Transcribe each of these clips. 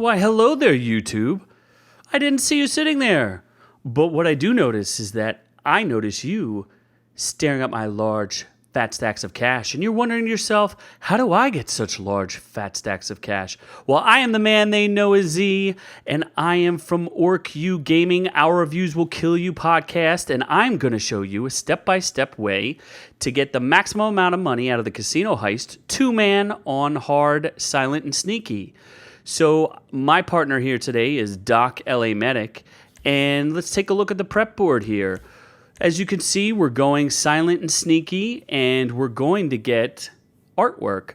Why, hello there, YouTube. I didn't see you sitting there. But what I do notice is that I notice you staring at my large, fat stacks of cash. And you're wondering to yourself, how do I get such large, fat stacks of cash? Well, I am the man they know as Z, and I am from OrcU Gaming, Our Reviews Will Kill You podcast, and I'm going to show you a step-by-step way to get the maximum amount of money out of the casino heist, two-man on hard, silent, and sneaky. So my partner here today is Doc LA Medic, and let's take a look at the prep board here. As you can see, we're going silent and sneaky, and we're going to get artwork.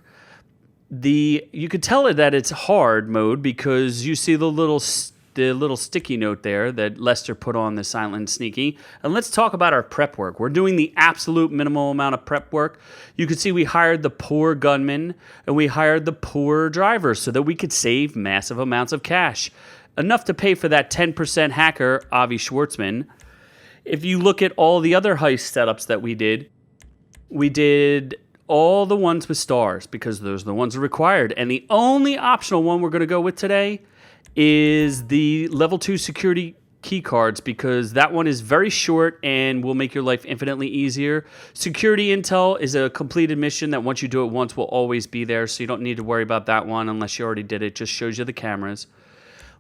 You could tell that it's hard mode because you see the little sticky note there that Lester put on the silent and sneaky. And let's talk about our prep work. We're doing the absolute minimal amount of prep work. You can see we hired the poor gunman and we hired the poor driver so that we could save massive amounts of cash. Enough to pay for that 10% hacker, Avi Schwartzman. If you look at all the other heist setups that we did all the ones with stars because those are the ones required. And the only optional one we're going to go with today is the level 2 security key cards because that one is very short and will make your life infinitely easier. Security intel is a completed mission that once you do it once will always be there, so you don't need to worry about that one unless you already did it. Just shows you the cameras.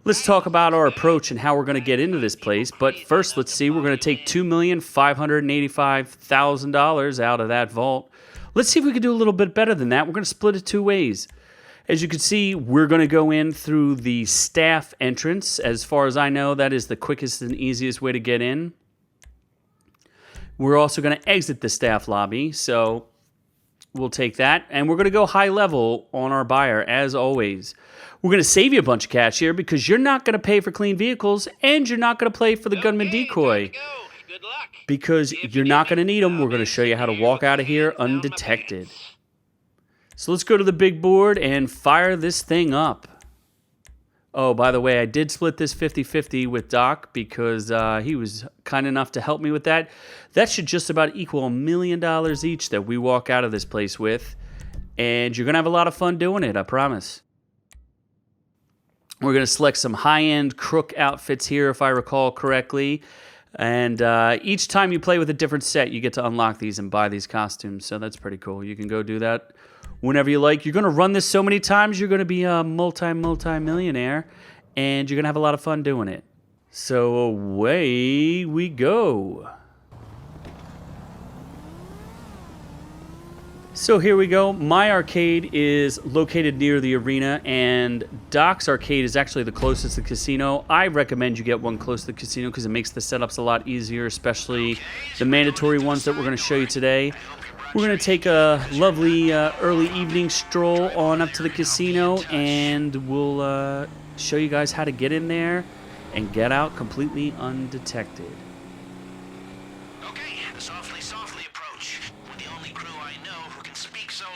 Let's talk about our approach and how we're going to get into this place. But first, let's see. We're going to take $2,585,000 out of that vault. Let's see if we can do a little bit better than that. We're going to split it two ways. As you can see, we're going to go in through the staff entrance. As far as I know, that is the quickest and easiest way to get in. We're also going to exit the staff lobby, so we'll take that. And we're going to go high level on our buyer, as always. We're going to save you a bunch of cash here because you're not going to pay for clean vehicles and you're not going to pay for the gunman decoy. Good luck. Because you're not going to need them. We're going to show you how to walk out of here undetected. So let's go to the big board and fire this thing up. Oh, by the way, I did split this 50-50 with Doc because he was kind enough to help me with that. That should just about equal $1 million each that we walk out of this place with. And you're going to have a lot of fun doing it, I promise. We're going to select some high-end crook outfits here, if I recall correctly. And each time you play with a different set, you get to unlock these and buy these costumes. So that's pretty cool. You can go do that whenever you like. You're going to run this so many times, you're going to be a multi-millionaire. And you're going to have a lot of fun doing it. So away we go. So here we go. My arcade is located near the arena, and Doc's arcade is actually the closest to the casino. I recommend you get one close to the casino because it makes the setups a lot easier, especially the mandatory ones that we're going to show you today. We're going to take a lovely early evening stroll on up to the casino, and we'll show you guys how to get in there and get out completely undetected.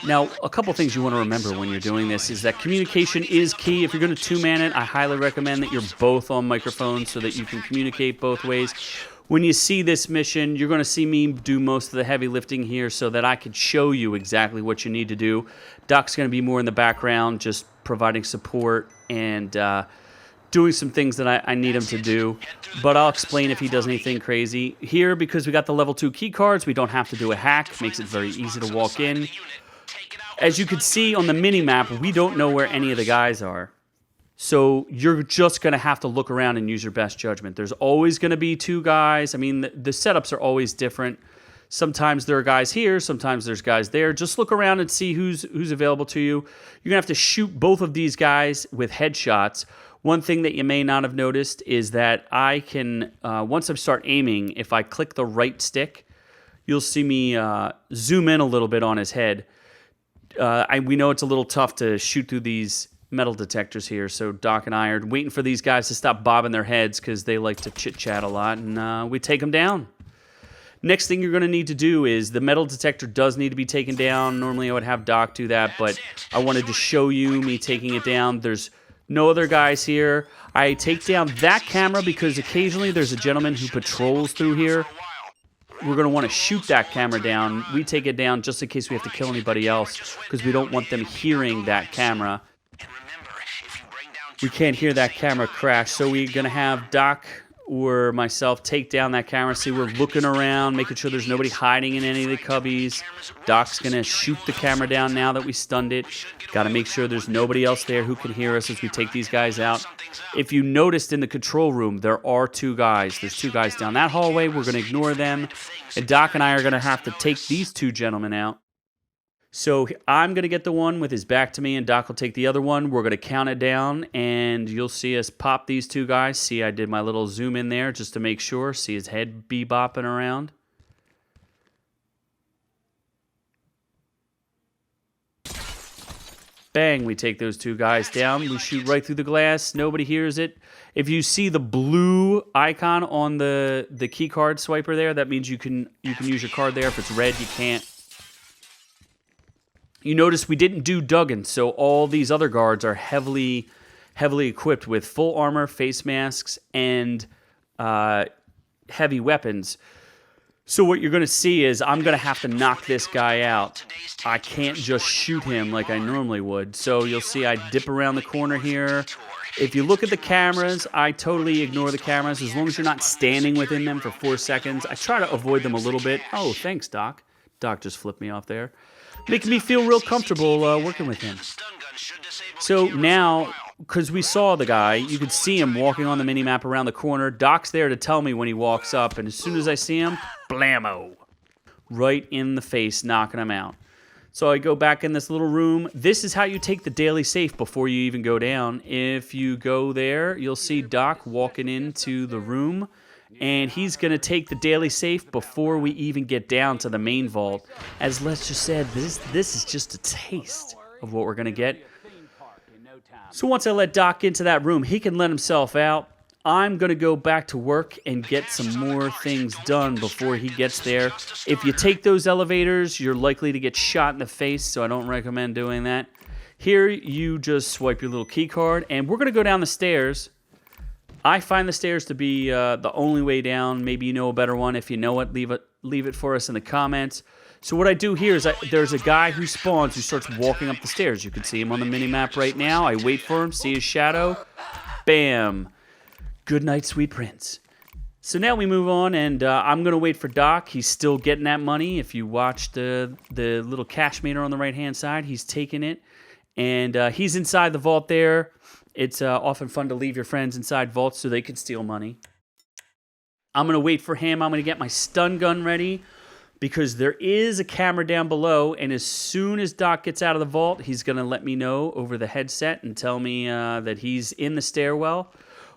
Now, a couple things you want to remember when you're doing this is that communication is key. If you're going to two-man it, I highly recommend that you're both on microphones so that you can communicate both ways. When you see this mission, you're going to see me do most of the heavy lifting here so that I can show you exactly what you need to do. Doc's going to be more in the background, just providing support and doing some things that I need him to do. But I'll explain if he does anything crazy. Here, because we got the level 2 key cards, we don't have to do a hack. Makes it very easy to walk in. As you can see on the mini-map, we don't know where any of the guys are. So you're just going to have to look around and use your best judgment. There's always going to be two guys. I mean, the setups are always different. Sometimes there are guys here, sometimes there's guys there. Just look around and see who's available to you. You're going to have to shoot both of these guys with headshots. One thing that you may not have noticed is that I can, once I start aiming, if I click the right stick, you'll see me zoom in a little bit on his head. We know it's a little tough to shoot through these metal detectors here, so Doc and I are waiting for these guys to stop bobbing their heads because they like to chit-chat a lot, and we take them down. Next thing you're going to need to do is the metal detector does need to be taken down. Normally I would have Doc do that, but I wanted to show you me taking it down. There's no other guys here. I take down that camera because occasionally there's a gentleman who patrols through here. We're going to want to shoot that camera down. We take it down just in case we have to kill anybody else because we don't want them hearing that camera. we can't hear that camera crash. So we're going to have Doc or myself take down that camera. See, we're looking around, making sure there's nobody hiding in any of the cubbies. Doc's going to shoot the camera down now that we stunned it. Got to make sure there's nobody else there who can hear us as we take these guys out. If you noticed in the control room, there are two guys. There's two guys down that hallway. We're going to ignore them. And Doc and I are going to have to take these two gentlemen out. So I'm going to get the one with his back to me, and Doc will take the other one. We're going to count it down, and you'll see us pop these two guys. See, I did my little zoom in there just to make sure. See his head bebopping around. Bang, we take those two guys down. We shoot right through the glass. Nobody hears it. If you see the blue icon on the key card swiper there, that means you can use your card there. If it's red, you can't. You notice we didn't do Duggan, so all these other guards are heavily equipped with full armor, face masks, and heavy weapons. So what you're going to see is I'm going to have to knock this guy out. I can't just shoot him like I normally would. So you'll see I dip around the corner here. If you look at the cameras, I totally ignore the cameras as long as you're not standing within them for 4 seconds. I try to avoid them a little bit. Oh, thanks, Doc. Doc just flipped me off there. Making me feel real comfortable working with him. So now, because we saw the guy, you could see him walking on the mini-map around the corner. Doc's there to tell me when he walks up, and as soon as I see him, blammo! Right in the face, knocking him out. So I go back in this little room. This is how you take the daily safe before you even go down. If you go there, you'll see Doc walking into the room, and he's going to take the daily safe before we even get down to the main vault. As Les just said, this is just a taste of what we're going to get. So once I let Doc into that room, he can let himself out. I'm going to go back to work and get some more things done before he gets there. If you take those elevators, you're likely to get shot in the face, so I don't recommend doing that. Here, you just swipe your little key card, and we're going to go down the stairs. I find the stairs to be the only way down. Maybe you know a better one. If you know it, leave it for us in the comments. So what I do here is there's a guy who spawns who starts walking up the stairs. You can see him on the mini-map right now. I wait for him, see his shadow. Bam. Good night, sweet prince. So now we move on, and I'm going to wait for Doc. He's still getting that money. If you watch the little cash meter on the right-hand side, he's taking it. And he's inside the vault there. It's often fun to leave your friends inside vaults so they can steal money. I'm going to wait for him. I'm going to get my stun gun ready because there is a camera down below, and as soon as Doc gets out of the vault, he's going to let me know over the headset and tell me that he's in the stairwell.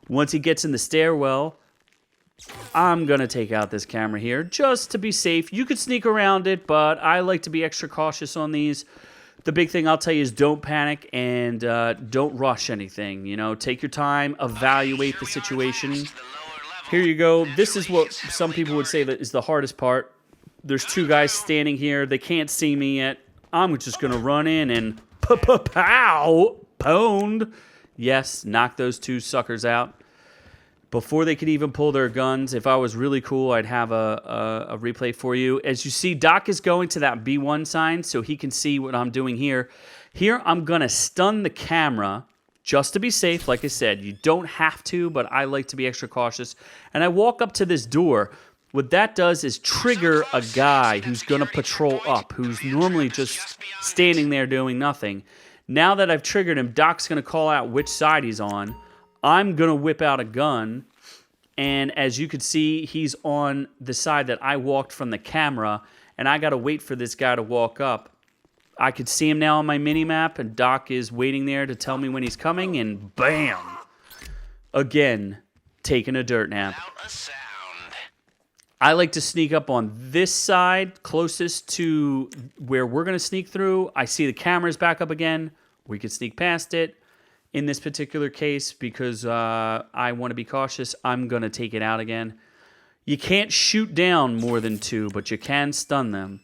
Once he gets in the stairwell, I'm going to take out this camera here just to be safe. You could sneak around it, but I like to be extra cautious on these. The big thing I'll tell you is don't panic and don't rush anything. You know, take your time, evaluate the situation. Here you go. This is what some people would say that is the hardest part. There's two guys standing here. They can't see me yet. I'm just going to run in and pow, pwned. Yes, knock those two suckers out. Before they could even pull their guns, if I was really cool, I'd have a replay for you. As you see, Doc is going to that B1 sign so he can see what I'm doing here. Here, I'm going to stun the camera just to be safe. Like I said, you don't have to, but I like to be extra cautious. And I walk up to this door. What that does is trigger a guy who's going to patrol up, who's normally just standing there doing nothing. Now that I've triggered him, Doc's going to call out which side he's on. I'm going to whip out a gun, and as you can see, he's on the side that I walked from the camera, and I got to wait for this guy to walk up. I could see him now on my mini-map, and Doc is waiting there to tell me when he's coming, and bam! Again, taking a dirt nap. I like to sneak up on this side, closest to where we're going to sneak through. I see the camera's back up again. We could sneak past it. In this particular case, because I want to be cautious, I'm going to take it out again. You can't shoot down more than two, but you can stun them.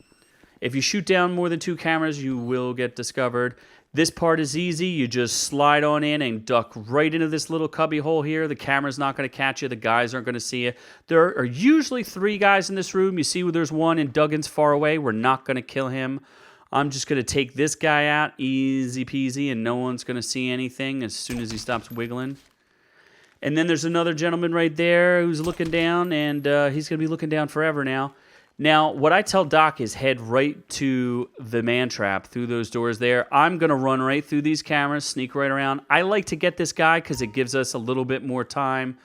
If you shoot down more than two cameras, you will get discovered. This part is easy. You just slide on in and duck right into this little cubby hole here. The camera's not going to catch you. The guys aren't going to see you. There are usually 3 guys in this room. You see where there's one and Duggan's far away. We're not going to kill him. I'm just going to take this guy out, easy peasy, and no one's going to see anything as soon as he stops wiggling. And then there's another gentleman right there who's looking down, and he's going to be looking down forever now. Now, what I tell Doc is head right to the man trap through those doors there. I'm going to run right through these cameras, sneak right around. I like to get this guy because it gives us a little bit more time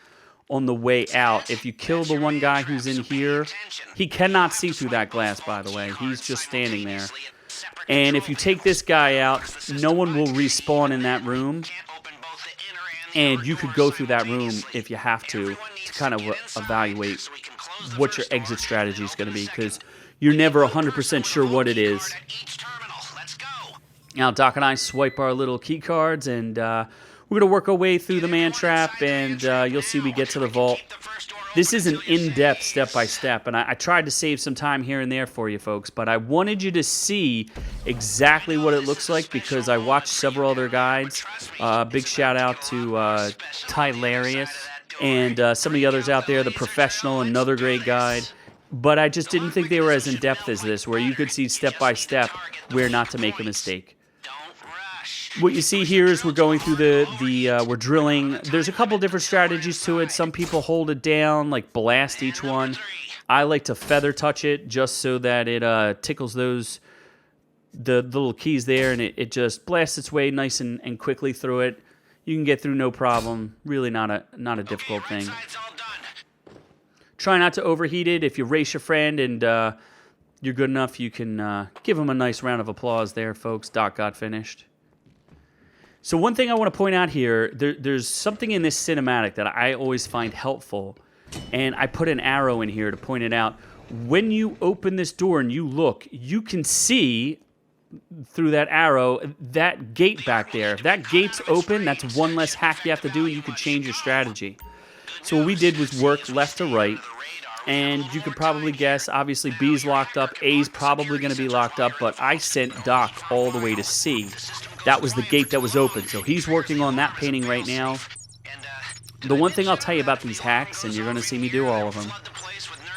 on the way out. If you kill the one guy who's in here, he cannot see through that glass, by the way. He's just standing there. And if you take this guy out, no one will respawn in that room. And you could go through that room if you have to kind of evaluate what your exit strategy is going to be, because you're never 100% sure what it is. Now, Doc and I swipe our little key cards, and we're going to work our way through the man trap, and you'll see we get to the vault. This is an in-depth step-by-step, and I tried to save some time here and there for you folks, but I wanted you to see exactly what it looks like because I watched several other guides. Big shout-out to Tylarius and some of the others out there, The Professional, another great guide. But I just didn't think they were as in-depth as this, where you could see step-by-step where not to make a mistake. What you see here is we're going through we're drilling. There's a couple different strategies to it. Some people hold it down, like blast each one. I like to feather touch it just so that it tickles the little keys there, and it just blasts its way nice and quickly through it. You can get through no problem. Really not a difficult thing. Try not to overheat it. If you race your friend and you're good enough, you can give him a nice round of applause there, folks. Doc got finished. So one thing I want to point out here, there's something in this cinematic that I always find helpful, and I put an arrow in here to point it out. When you open this door and you look, you can see through that arrow that gate back there. If that gate's open, that's one less hack you have to do, and you can change your strategy. So what we did was work left to right, and you could probably guess, obviously B's locked up, A's probably going to be locked up, but I sent Doc all the way to C. That was the gate that was open, so he's working on that painting right now. The one thing I'll tell you about these hacks, and you're going to see me do all of them,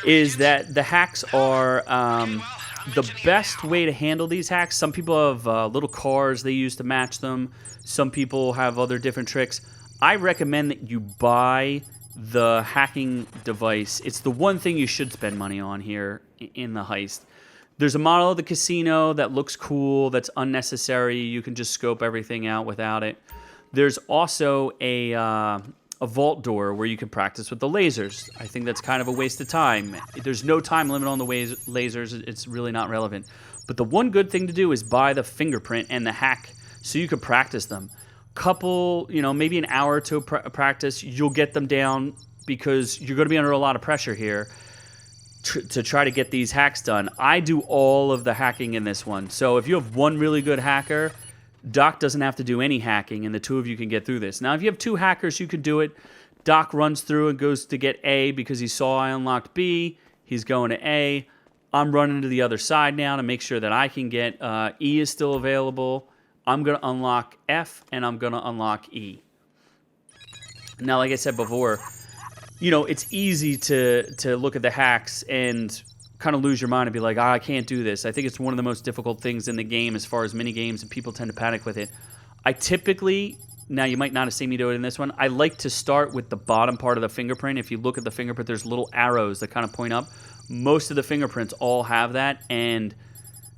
is that the hacks are the best way to handle these hacks. Some people have little cars they use to match them. Some people have other different tricks. I recommend that you buy the hacking device. It's the one thing you should spend money on here in the heist. There's a model of the casino that looks cool, that's unnecessary. You can just scope everything out without it. There's also a vault door where you can practice with the lasers. I think that's kind of a waste of time. There's no time limit on the lasers. It's really not relevant. But the one good thing to do is buy the fingerprint and the hack so you can practice them. Couple, maybe an hour or two practice, you'll get them down because you're going to be under a lot of pressure here to try to get these hacks done. I do all of the hacking in this one. So if you have one really good hacker, Doc doesn't have to do any hacking, and the two of you can get through this. Now, if you have two hackers, you could do it. Doc runs through and goes to get A because he saw I unlocked B. He's going to A. I'm running to the other side now to make sure that I can get E is still available. I'm going to unlock F, and I'm going to unlock E. Now, like I said before, it's easy to look at the hacks and kind of lose your mind and be like, I can't do this. I think it's one of the most difficult things in the game as far as mini games, and people tend to panic with it. I typically, now you might not have seen me do it in this one, I like to start with the bottom part of the fingerprint. If you look at the fingerprint, there's little arrows that kind of point up. Most of the fingerprints all have that, and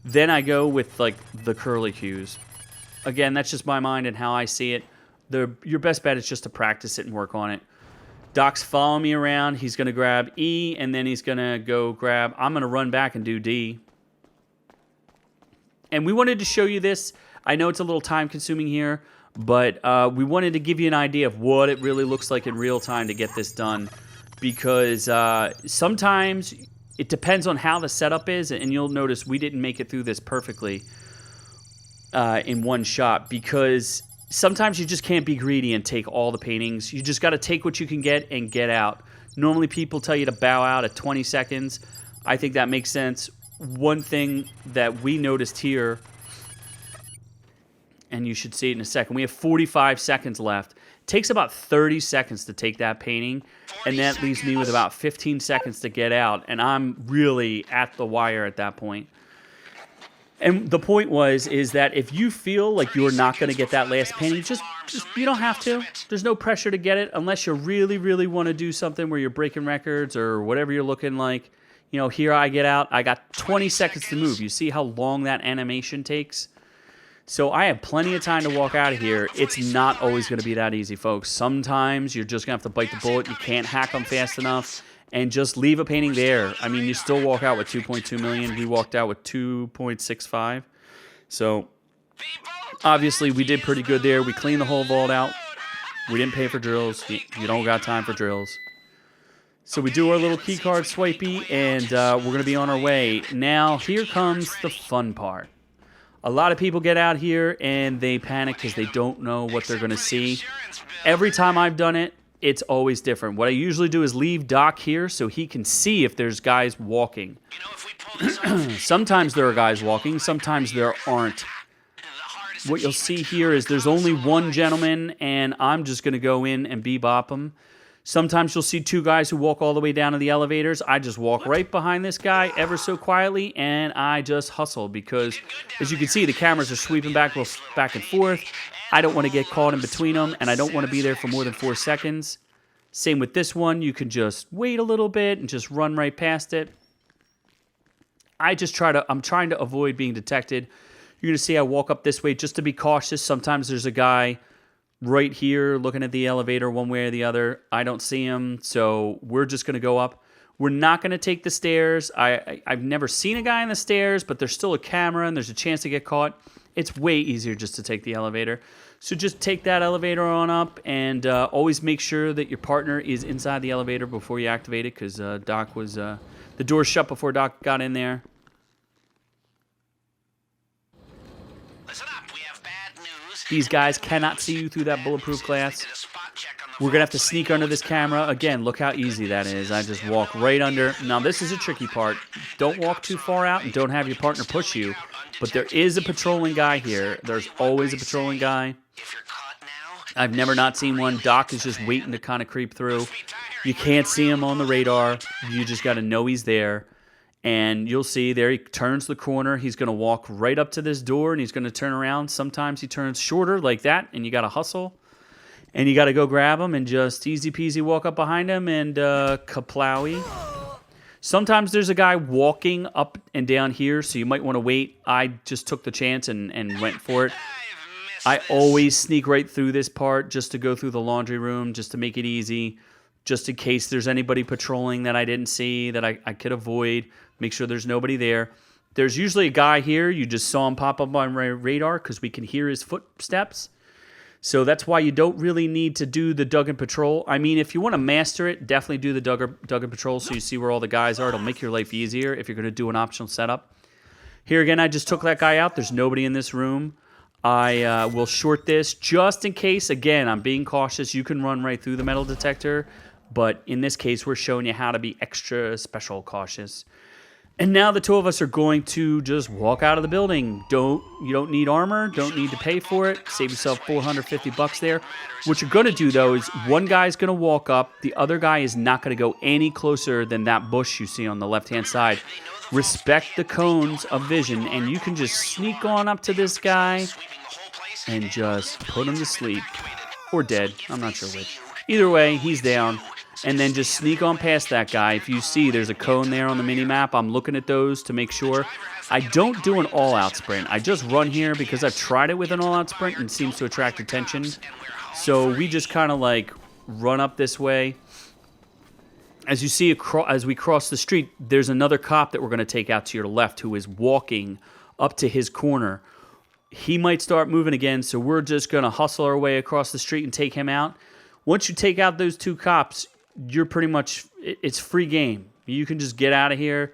then I go with like the curly cues. Again, that's just my mind and how I see it. Your best bet is just to practice it and work on it. Doc's following me around. He's going to grab E, and then he's going to go grab... I'm going to run back and do D. And we wanted to show you this. I know it's a little time-consuming here, but we wanted to give you an idea of what it really looks like in real time to get this done. Because sometimes it depends on how the setup is, and you'll notice we didn't make it through this perfectly in one shot because... Sometimes you just can't be greedy and take all the paintings. You just got to take what you can get and get out. Normally people tell you to bow out at 20 seconds. I think that makes sense. One thing that we noticed here, and you should see it in a second, we have 45 seconds left. It takes about 30 seconds to take that painting, and that leaves me with about 15 seconds to get out, and I'm really at the wire at that point. And the point is that if you feel like you're not going to get that last penny, just you don't have to. There's no pressure to get it unless you really, really want to do something where you're breaking records or whatever you're looking like. You know, here I get out. I got 20 seconds to move. You see how long that animation takes? So I have plenty of time to walk out of here. It's not always going to be that easy, folks. Sometimes you're just going to have to bite the bullet. You can't hack them fast enough. And just leave a painting there. I mean, you still walk out with 2.2 million. We walked out with 2.65. So, obviously, we did pretty good there. We cleaned the whole vault out. We didn't pay for drills. You don't got time for drills. So we do our little keycard swipey, and we're going to be on our way. Now, here comes the fun part. A lot of people get out here, and they panic because they don't know what they're going to see. Every time I've done it, it's always different. What I usually do is leave Doc here so he can see if there's guys walking. Sometimes there are guys walking, sometimes there aren't. What you'll see here is there's only one gentleman, and I'm just going to go in and bebop him. Sometimes you'll see two guys who walk all the way down to the elevators. I just walk right behind this guy ever so quietly, and I just hustle because, as you can see, the cameras are sweeping back and forth. I don't want to get caught in between them, and I don't want to be there for more than 4 seconds. Same with this one. You can just wait a little bit and just run right past it. I'm trying to avoid being detected. You're going to see I walk up this way just to be cautious. Sometimes there's a guy right here looking at the elevator one way or the other. I don't see him, so we're just going to go up. We're not going to take the stairs. I've never seen a guy on the stairs, but there's still a camera, and there's a chance to get caught. It's way easier just to take the elevator. So just take that elevator on up, and always make sure that your partner is inside the elevator before you activate it, because Doc was... the door's shut before Doc got in there. Listen up, we have bad news. These guys cannot see you through that bulletproof glass. We're going to have to sneak under this camera. Again, look how easy that is. I just walk right under. Now, this is a tricky part. Don't walk too far out and don't have your partner push you. But there is a patrolling guy here. There's always a patrolling guy. I've never not seen one. Doc is just waiting to kind of creep through. You can't see him on the radar. You just got to know he's there. And you'll see there he turns the corner. He's going to walk right up to this door, and he's going to turn around. Sometimes he turns shorter like that, and you got to hustle. And you got to go grab him and just easy peasy walk up behind him and kaplowy. Sometimes there's a guy walking up and down here, so you might want to wait. I just took the chance and went for it. I always sneak right through this part just to go through the laundry room, just to make it easy, just in case there's anybody patrolling that I didn't see that I could avoid. Make sure there's nobody there. There's usually a guy here. You just saw him pop up on my radar because we can hear his footsteps. So that's why you don't really need to do the Duggan Patrol. I mean, if you want to master it, definitely do the Duggan Patrol so you see where all the guys are. It'll make your life easier if you're going to do an optional setup. Here again, I just took that guy out. There's nobody in this room. I will short this just in case. Again, I'm being cautious. You can run right through the metal detector. But in this case, we're showing you how to be extra special cautious. And now the two of us are going to just walk out of the building. You don't need armor, don't need to pay for it. Save yourself $450 there. What you're going to do, though, is one guy's going to walk up. The other guy is not going to go any closer than that bush you see on the left-hand side. Respect the cones of vision, and you can just sneak on up to this guy and just put him to sleep. Or dead. I'm not sure which. Either way, he's down. And then just sneak on past that guy. If you see there's a cone there on the mini-map, I'm looking at those to make sure. I don't do an all-out sprint. I just run here because I've tried it with an all-out sprint and it seems to attract attention. So we just kind of like run up this way. As you see, as we cross the street, there's another cop that we're going to take out to your left who is walking up to his corner. He might start moving again, so we're just going to hustle our way across the street and take him out. Once you take out those two cops, you're pretty much, it's free game. You can just get out of here.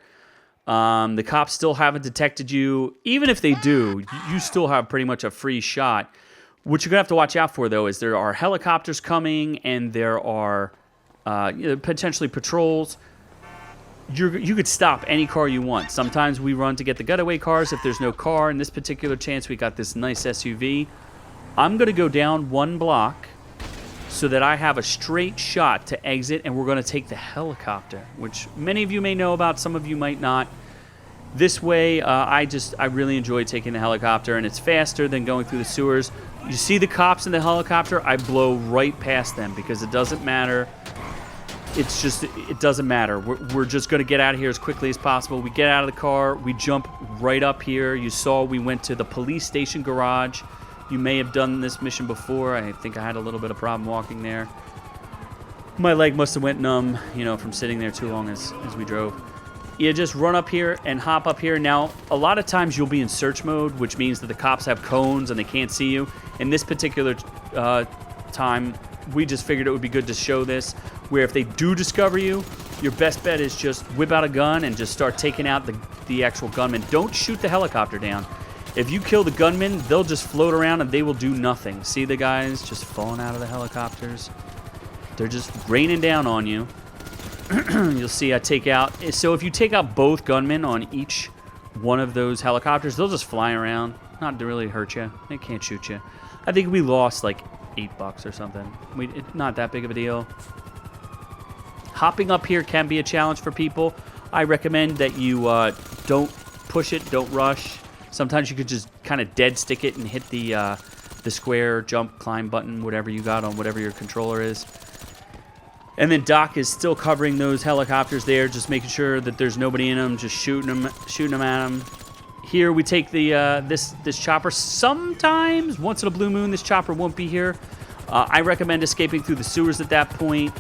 The cops still haven't detected you. Even if they do, you still have pretty much a free shot. What you're going to have to watch out for, though, is there are helicopters coming and there are potentially patrols. You could stop any car you want. Sometimes we run to get the getaway cars if there's no car. In this particular chance, we got this nice SUV. I'm going to go down one block so that I have a straight shot to exit, and we're going to take the helicopter, which many of you may know about, some of you might not. This way, I really enjoy taking the helicopter, and it's faster than going through the sewers. You see the cops in the helicopter, I blow right past them because it doesn't matter. It doesn't matter. We're just going to get out of here as quickly as possible. We get out of the car. We jump right up here. You saw we went to the police station garage. You may have done this mission before. I think I had a little bit of problem walking there. My leg must have went numb, from sitting there too long as we drove. You just run up here and hop up here. Now, a lot of times you'll be in search mode, which means that the cops have cones and they can't see you. In this particular time, we just figured it would be good to show this, where if they do discover you, your best bet is just whip out a gun and just start taking out the actual gunman. Don't shoot the helicopter down. If you kill the gunman, they'll just float around and they will do nothing. See the guys just falling out of the helicopters? They're just raining down on you. You'll see I take out... So if you take out both gunmen on each one of those helicopters, they'll just fly around. Not to really hurt you. They can't shoot you. I think we lost like $8 or something. It's not that big of a deal. Hopping up here can be a challenge for people. I recommend that you don't push it, don't rush. Sometimes you could just kind of dead stick it and hit the square, jump, climb button, whatever you got on whatever your controller is. And then Doc is still covering those helicopters there, just making sure that there's nobody in them, just shooting them at them. Here we take the this chopper. Sometimes, once in a blue moon, this chopper won't be here. I recommend escaping through the sewers at that point.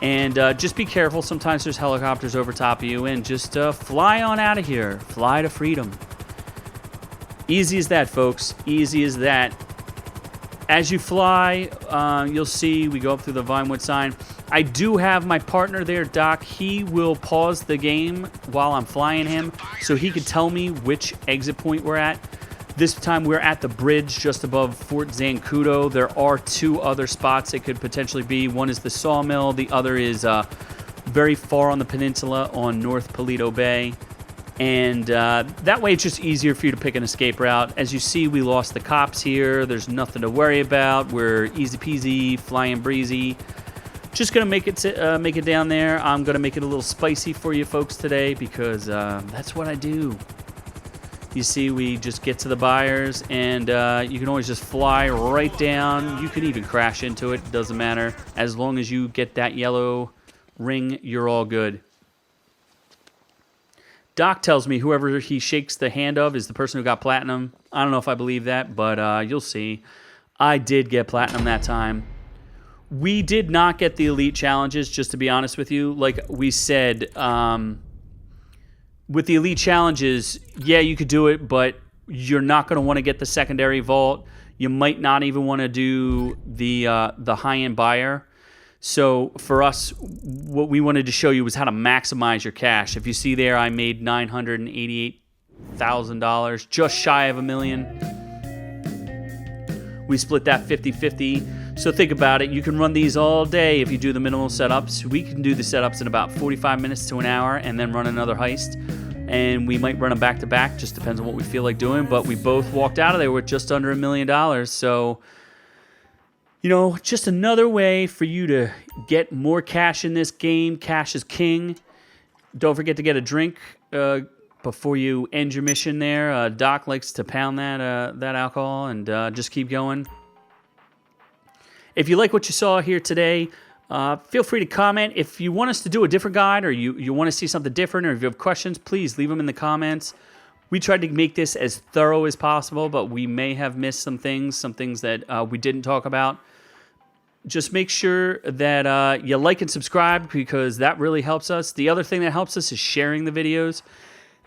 And just be careful. Sometimes there's helicopters over top of you. And just fly on out of here. Fly to freedom. Easy as that, folks. Easy as that. As you fly, you'll see we go up through the Vinewood sign. I do have my partner there, Doc. He will pause the game while I'm flying him so he can tell me which exit point we're at. This time we're at the bridge just above Fort Zancudo. There are two other spots it could potentially be. One is the sawmill. The other is very far on the peninsula on North Paleto Bay. And that way it's just easier for you to pick an escape route. As you see, we lost the cops here. There's nothing to worry about. We're easy peasy, flying breezy. Just gonna make it down there. I'm gonna make it a little spicy for you folks today because that's what I do. You see, we just get to the buyers, and you can always just fly right down. You can even crash into it. Doesn't matter. As long as you get that yellow ring, you're all good. Doc tells me whoever he shakes the hand of is the person who got platinum. I don't know if I believe that, but you'll see. I did get platinum that time. We did not get the elite challenges, just to be honest with you. Like we said, with the elite challenges, yeah, you could do it, but you're not going to want to get the secondary vault. You might not even want to do the high-end buyer. So for us, what we wanted to show you was how to maximize your cash. If you see there, I made $988,000, just shy of $1 million. We split that 50-50. So think about it. You can run these all day if you do the minimal setups. We can do the setups in about 45 minutes to an hour and then run another heist. And we might run them back to back. Just depends on what we feel like doing. But we both walked out of there with just under $1 million. So, just another way for you to get more cash in this game. Cash is king. Don't forget to get a drink before you end your mission there. Doc likes to pound that alcohol and just keep going. If you like what you saw here today, feel free to comment. If you want us to do a different guide or you want to see something different or if you have questions, please leave them in the comments. We tried to make this as thorough as possible, but we may have missed some things that we didn't talk about. Just make sure that you like and subscribe because that really helps us. The other thing that helps us is sharing the videos.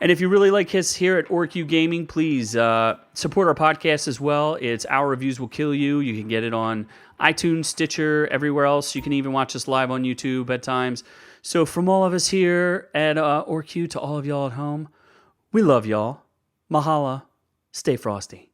And if you really like us here at OrQ Gaming, please support our podcast as well. It's Our Reviews Will Kill You. You can get it on iTunes, Stitcher, everywhere else. You can even watch us live on YouTube at times. So from all of us here at OrQ to all of y'all at home, we love y'all. Mahala. Stay frosty.